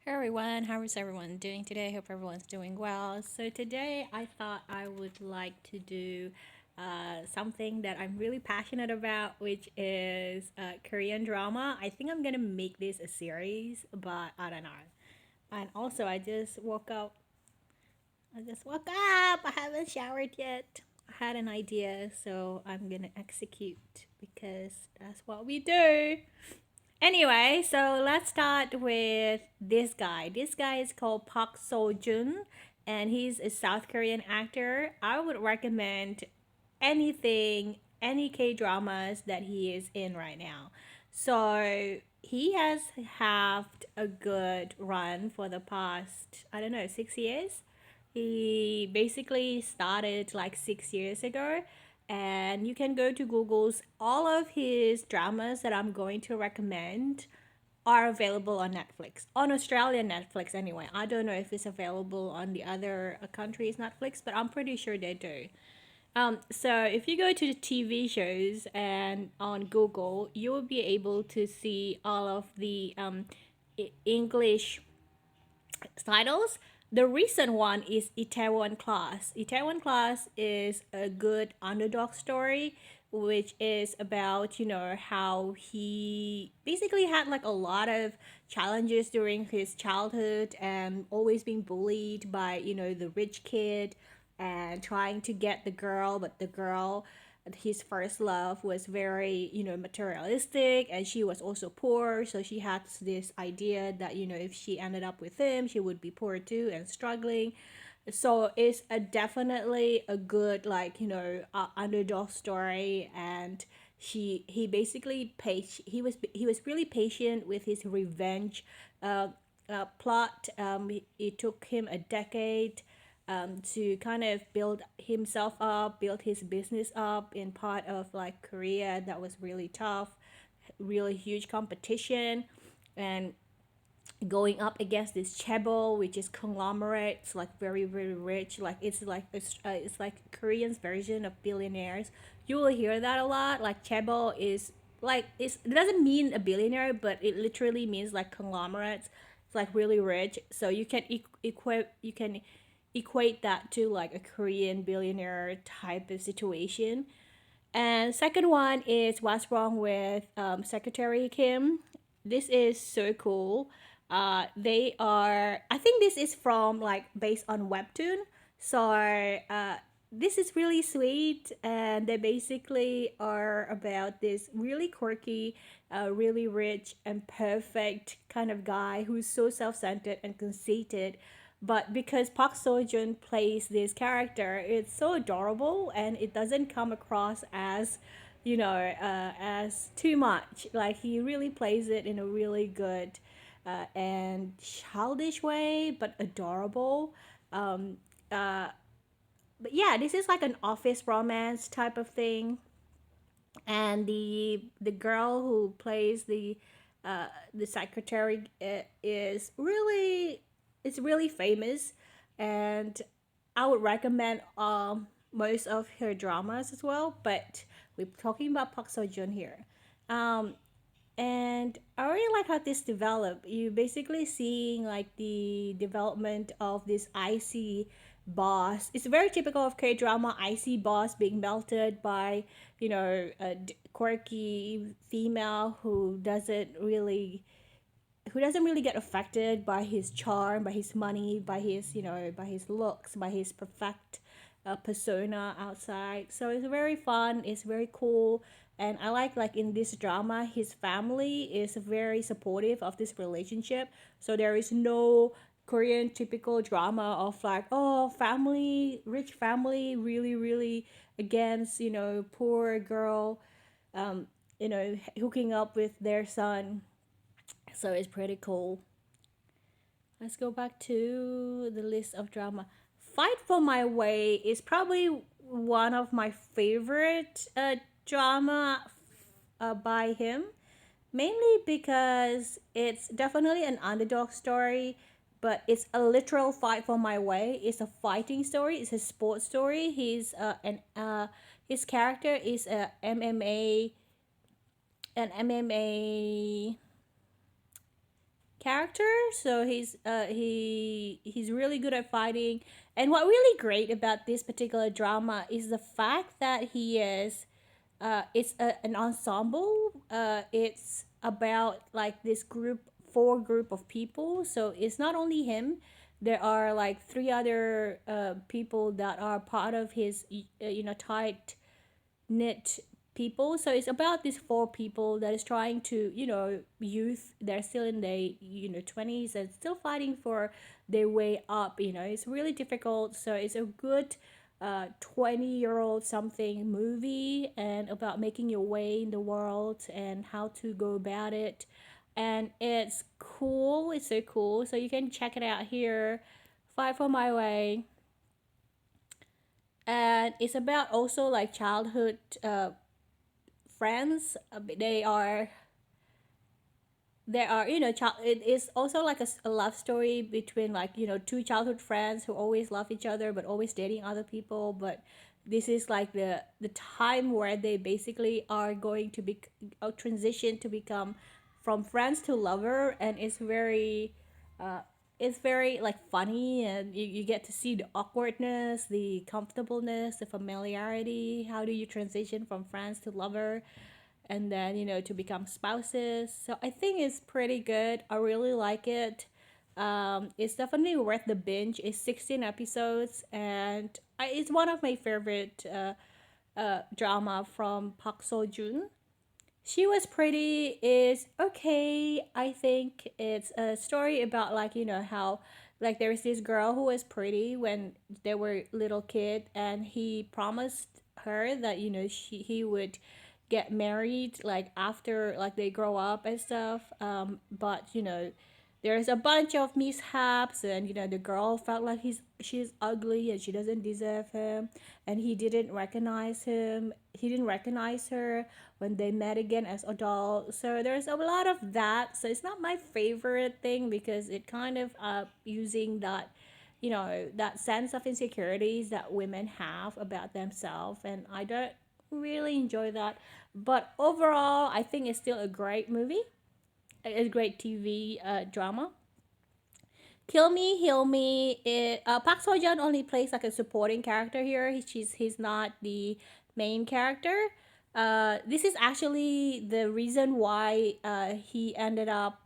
Hey everyone, how is everyone doing today? Hope everyone's doing well. So today I thought I would like to do something that I'm really passionate about, which is Korean drama. I think I'm gonna make this a series, but I don't know. And also, I just woke up. I haven't showered yet. I had an idea, so I'm gonna execute because that's what we do. Anyway, so let's start with this guy. This guy is called Park Seo Joon, and he's a South Korean actor. I would recommend anything, any K dramas that he is in right now. So he has had a good run for the past, I don't know, 6 years. He basically started like 6 years ago, and you can go to Google's all of his dramas that I'm going to recommend are available on Netflix. On Australian Netflix anyway. I don't know if it's available on the other countries Netflix, but I'm pretty sure they do. So if you go to the TV shows and on Google, you will be able to see all of the English titles. The recent one is Itaewon Class. Itaewon Class is a good underdog story, which is about, how he basically had like a lot of challenges during his childhood and always being bullied by, the rich kid and trying to get the girl, but the girl, his first love, was very, materialistic, and she was also poor, so she had this idea that, if she ended up with him, she would be poor too and struggling. So it's definitely a good, like, underdog story. And he basically he was really patient with his revenge plot. It took him a decade to kind of build himself up, build his business up in part of like Korea that was really tough, really huge competition, and going up against this chaebol, which is conglomerates, like very very rich. Like it's like Korean's version of billionaires. You will hear that a lot. Like chaebol is like it doesn't mean a billionaire, but it literally means like conglomerates. It's like really rich. So you can equate that to like a Korean billionaire type of situation. And second one is what's wrong with Secretary Kim. This is so cool. They are. I think this is from like based on webtoon. So this is really sweet, and they basically are about this really quirky, really rich and perfect kind of guy who's so self-centered and conceited, but because Park Seo Joon plays this character, it's so adorable and it doesn't come across as, as too much. Like he really plays it in a really good and childish way, but adorable. Um, uh, but yeah, this is like an office romance type of thing, and the girl who plays the secretary is really, it's really famous, and I would recommend most of her dramas as well. But we're talking about Park Seo Joon here. Um, and I really like how this developed. You basically seeing like the development of this icy boss. It's very typical of K drama. Icy boss being melted by, a quirky female who doesn't really get affected by his charm, by his money, by his, by his looks, by his perfect persona outside. So it's very fun. It's very cool, and I like in this drama, his family is very supportive of this relationship. So there is no Korean typical drama of like, oh, family, rich family, really, really against, poor girl, um, hooking up with their son. So it's pretty cool. Let's go back to the list of drama. Fight for My Way is probably one of my favorite drama by him, mainly because it's definitely an underdog story, but it's a literal fight for my way. It's a fighting story. It's a sports story. His character is a MMA character. So he's really good at fighting. And what really great about this particular drama is the fact that he is an ensemble. It's about like this four group of people. So it's not only him. There are like three other people that are part of his tight knit people. So it's about these four people that is trying to, youth. They're still in their 20s and still fighting for their way up. It's really difficult. So it's a good 20-year-old something movie and about making your way in the world and how to go about it. And it's cool. It's so cool. So you can check it out here. Fight for My Way. And it's about also like childhood friends. They are it is also like a love story between like two childhood friends who always love each other but always dating other people. But this is like the time where they basically are going to be transition to become from friends to lover. And it's very like funny, and you get to see the awkwardness, the comfortableness, the familiarity. How do you transition from friends to lover, and then to become spouses? So I think it's pretty good. I really like it. It's definitely worth the binge. It's 16 episodes, and it's one of my favorite drama from Park Seo Joon. She Was Pretty is okay. I think it's a story about like how like there was this girl who was pretty when they were little kid, and he promised her that he would get married like after like they grow up and stuff. But there's a bunch of mishaps, and the girl felt like she's ugly and she doesn't deserve him, and he didn't recognize her when they met again as adults. So there's a lot of that. So it's not my favorite thing because it kind of using that sense of insecurities that women have about themselves, and I don't really enjoy that. But overall, I think it's still a great movie, a great TV drama. Kill Me, Heal Me. Park Seo Joon only plays like a supporting character here. He's not the main character. This is actually the reason why he ended up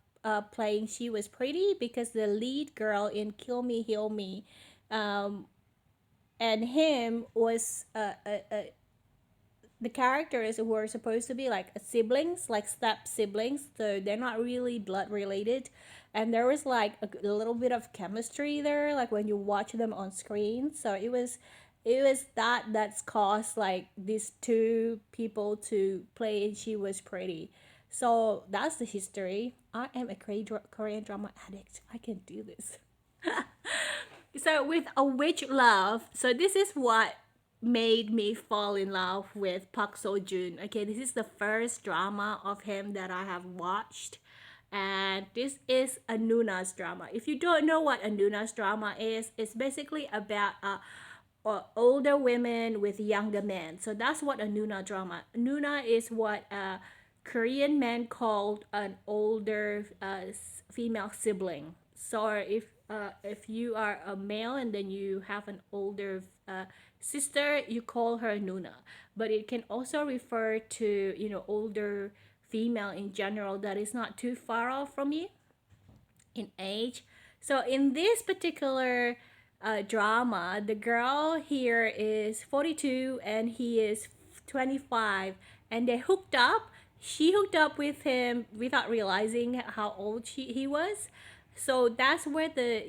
playing She Was Pretty, because the lead girl in Kill Me, Heal Me, um, and him was the characters were supposed to be like siblings, like step siblings, so they're not really blood related. And there was like a little bit of chemistry there, like when you watch them on screen. So it was that's caused like these two people to play and She Was Pretty. So that's the history. I am a Korean drama addict. I can do this. So with A Witch Love, so this is what made me fall in love with Park Seo Joon. Okay, this is the first drama of him that I have watched, and this is a Nuna's drama. If you don't know what a Nuna's drama is, it's basically about older women with younger men. So that's what a Nuna drama. Nuna is what a Korean man called an older female sibling. So if you are a male and then you have an older sister, you call her Nuna. But it can also refer to older female in general that is not too far off from you in age. So in this particular drama, the girl here is 42 and he is 25, and they hooked up. She hooked up with him without realizing how old he was. So that's where the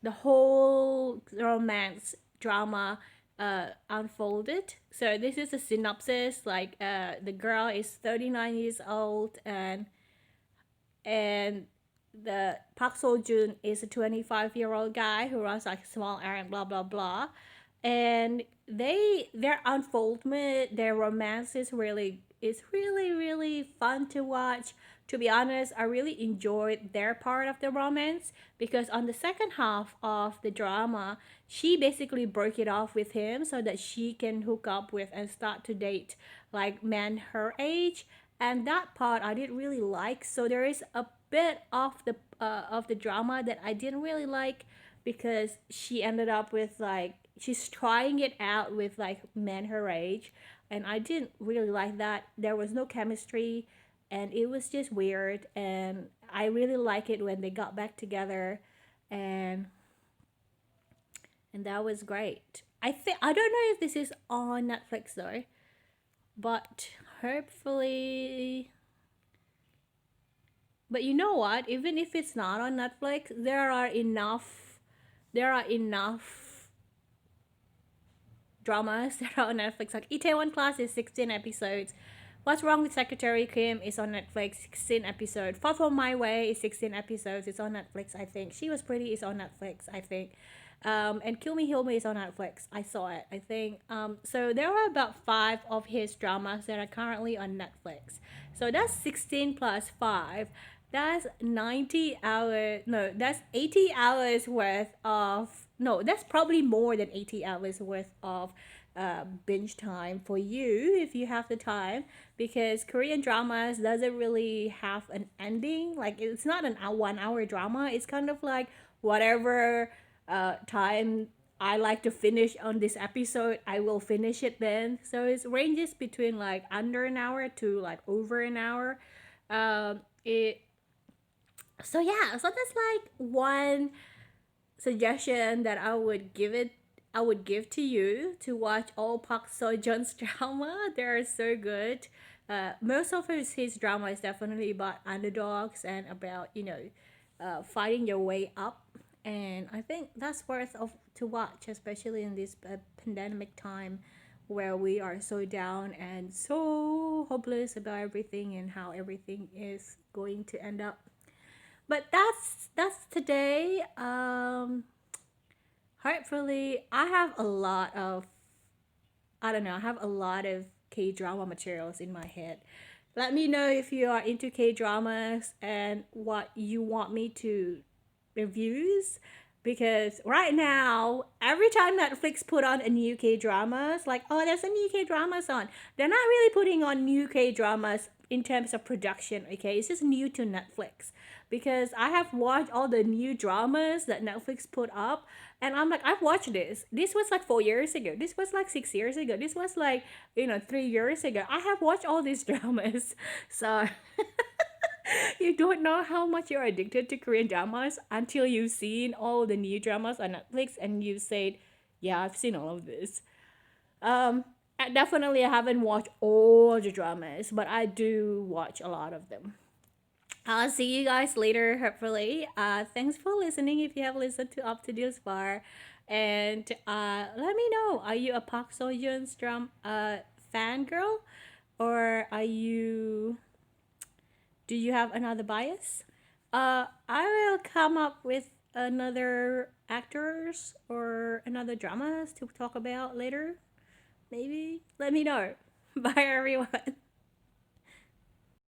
the whole romance drama unfolded. So this is a synopsis. Like the girl is 39 years old, and the Park Seo Joon is a 25-year-old guy who runs like a small errand, blah blah blah. And their unfoldment, their romance is really fun to watch. To be honest, I really enjoyed their part of the romance, because on the second half of the drama, she basically broke it off with him so that she can hook up with and start to date like men her age. and that part I didn't really like. So there is a bit of the drama that I didn't really like, because she ended up with like she's trying it out with like men her age, and I didn't really like that. There was no chemistry, and it was just weird. And I really like it when they got back together, and that was great. I don't know if this is on Netflix though, but hopefully. But you know what? Even if it's not on Netflix, there are enough dramas that are on Netflix. Like Itaewon Class is 16 episodes. What's Wrong with Secretary Kim is on Netflix, 16 episodes. Far From My Way is 16 episodes. It's on Netflix, I think. She Was Pretty is on Netflix, I think. And Kill Me Heal Me is on Netflix. I saw it, I think. So there are about 5 of his dramas that are currently on Netflix. So that's 16 plus 5. That's 90 hours. No, that's 80 hours worth of. No, that's probably more than 80 hours worth of binge time for you if you have the time, because Korean dramas doesn't really have an ending. Like it's not an 1 hour drama. It's kind of like whatever time I like to finish on this episode, I will finish it then. So it ranges between like under an hour to like over an hour. It so yeah, so that's like one suggestion that I would give to you to watch all Park Seo Joon's drama. They are so good. Most of his drama is definitely about underdogs and about fighting your way up, and I think that's worth of to watch, especially in this pandemic time where we are so down and so hopeless about everything and how everything is going to end up. But that's today. Hopefully, I have a lot of I don't know. I have a lot of K drama materials in my head. Let me know if you are into K dramas and what you want me to reviews, because right now every time Netflix put on a new K dramas, like, oh, there's a new K dramas on, they're not really putting on new K dramas in terms of production. Okay, it's just new to Netflix, because I have watched all the new dramas that Netflix put up, and I'm like, I've watched this was like 4 years ago, this was like 6 years ago, this was like 3 years ago. I have watched all these dramas. So you don't know how much you're addicted to Korean dramas until you've seen all the new dramas on Netflix and you said, yeah, I've seen all of this. Definitely I haven't watched all the dramas, but I do watch a lot of them. I'll see you guys later, hopefully. Thanks for listening if you have listened to up to this far. And let me know, are you a Park Seo Joon's fangirl? Or do you have another bias? I will come up with another actors or another dramas to talk about later. Maybe. Let me know. Bye, everyone.